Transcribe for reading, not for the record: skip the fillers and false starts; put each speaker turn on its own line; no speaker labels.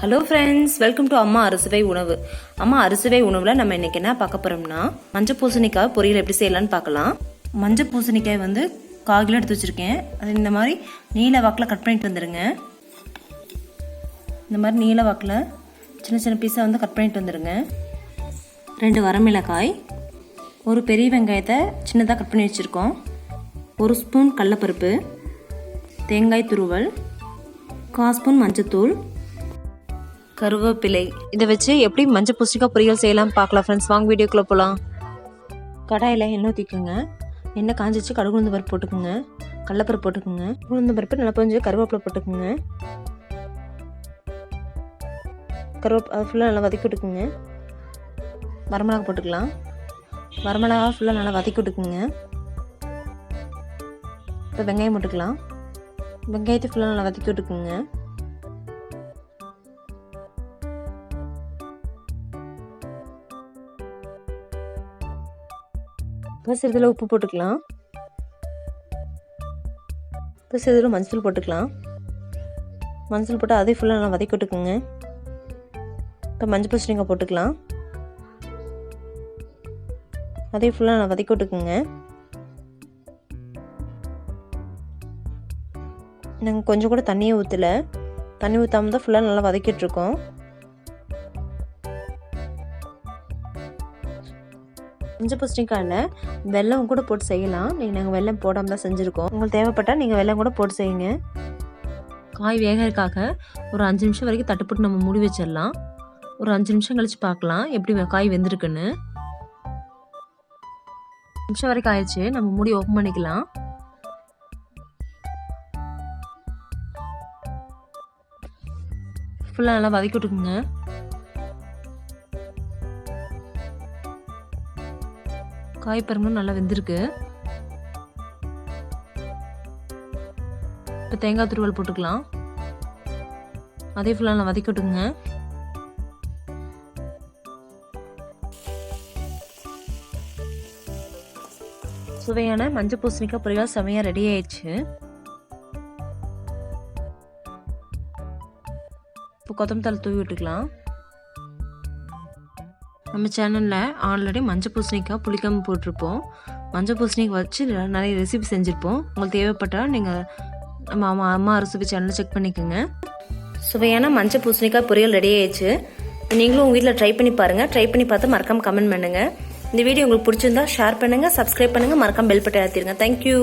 Hello friends, welcome to அம்மா அறுசுவை உணவு. அம்மா அறுசுவை உணவில் நம்ம இன்னைக்கு என்ன பார்க்க போறோம்னா மஞ்சள் பூசணிக்காய் பொரியல் எப்படி செய்யலாம்னு பார்க்கலாம். மஞ்சள் பூசணிக்காய் 1/4 கிலோ எடுத்து வச்சிருக்கேன். அது இந்த மாதிரி நீல வாக்கில் கட் பண்ணிட்டு வந்துடுங்க. இந்த மாதிரி நீல வாக்கில் சின்ன சின்ன பீஸாக கட் பண்ணிட்டு வந்துடுங்க. 2 வரமிளகாய், ஒரு பெரிய வெங்காயத்தை சின்னதாக கட் பண்ணி வச்சுருக்கோம், 1 ஸ்பூன் கடலைப்பருப்பு, தேங்காய் துருவல், 1/4 ஸ்பூன் மஞ்சத்தூள், கருவேப்பிலை. இதை வச்சு எப்படி மஞ்சள் பூசணிக்காய் பொரியல் செய்யலாம் பார்க்கலாம் ஃப்ரெண்ட்ஸ். வாங்க வீடியோக்குள்ளே போகலாம். கடாயில் எண்ணெய் ஊற்றிக்குங்க. எண்ணெய் காஞ்சிச்சு, கடுகு உளுந்து பருப்பு போட்டுக்குங்க, கடலைப்பருப்பு போட்டுக்குங்க, உளுந்து பருப்பு நல்லா கொஞ்சம் கருவேப்பிலை போட்டுக்குங்க. அது ஃபுல்லாக நல்லா வதக்கி விட்டுக்குங்க. வரமிளகா போட்டுக்கலாம். வரமிளகா ஃபுல்லாக நல்லா வதக்கி விட்டுக்குங்க. இப்போ வெங்காயம் போட்டுக்கலாம். வெங்காயத்தை ஃபுல்லாக நல்லா வதக்கி விட்டுக்குங்க. இப்போ சிறிதில் உப்பு போட்டுக்கலாம். இப்போ சிறிதில் மஞ்சள் போட்டுக்கலாம். மஞ்சள் போட்டு அதே ஃபுல்லாக நல்லா வதக்கி விட்டுக்குங்க. இப்போ மஞ்சள் பூசணிக்காய் போட்டுக்கலாம். அதே ஃபுல்லாக நல்லா வதக்கி விட்டுக்குங்க. நாங்கள் கொஞ்சம் கூட தண்ணியை ஊற்றலை, தண்ணி ஊற்றாமல் தான் ஃபுல்லாக நல்லா வதக்கிட்டுருக்கோம். மஞ்சள் பூசணிக்காயில் வெல்லம் கூட போட்டு செய்யலாம். நாங்கள் வெல்லம் போடாமல் தான் செஞ்சுருக்கோம். உங்களுக்கு தேவைப்பட்டால் நீங்கள் வெல்லம் கூட போட்டு செய்யுங்க. காய் வேகிறதுக்காக ஒரு 5 நிமிஷம் வரைக்கும் தட்டு போட்டு நம்ம மூடி வச்சிடலாம். ஒரு 5 நிமிஷம் கழித்து பார்க்கலாம் எப்படி காய் வெந்திருக்குன்னு. 5 நிமிஷம் வரைக்கும் ஆயிடுச்சு. நம்ம மூடி ஓப்பன் பண்ணிக்கலாம். ஃபுல்லாக நல்லா வதக்கி விட்டுக்குங்க. காய் பாருங்க நல்லா வெந்திருக்கு. இப்போ தேங்காய் துருவல் போட்டுக்கலாம். அதே ஃபுல்லாக நல்லா வதக்கி விட்டுங்க. சுவையான மஞ்சள் பூசணிக்காய் பொரியல் செமையாக ரெடி ஆயிடுச்சு. இப்போ கொத்தமல்லி தூவி விட்டுக்கலாம். நம்ம சேனலில் ஆல்ரெடி மஞ்சள் பூசணிக்காய் புளிக்காமல் போட்டிருப்போம். மஞ்சள் பூசணிக்காய் வச்சு நிறைய ரெசிபி செஞ்சுருப்போம். உங்களுக்கு தேவைப்பட்டால் நீங்கள் நம்ம அம்மா ரெசிபி சேனலில் செக் பண்ணிக்கோங்க. சுவையான மஞ்சள் பூசணிக்காய் பொரியல் ரெடி ஆயிடுச்சு. நீங்களும் உங்கள் வீட்டில் ட்ரை பண்ணி பாருங்கள். ட்ரை பண்ணி பார்த்து மறக்காமல் கமெண்ட் பண்ணுங்கள். இந்த வீடியோ உங்களுக்கு பிடிச்சிருந்தா ஷேர் பண்ணுங்கள், சப்ஸ்கிரைப் பண்ணுங்கள், மறக்காமல் பெல் பட்டன் அழுத்திடுங்க. தேங்க்யூ.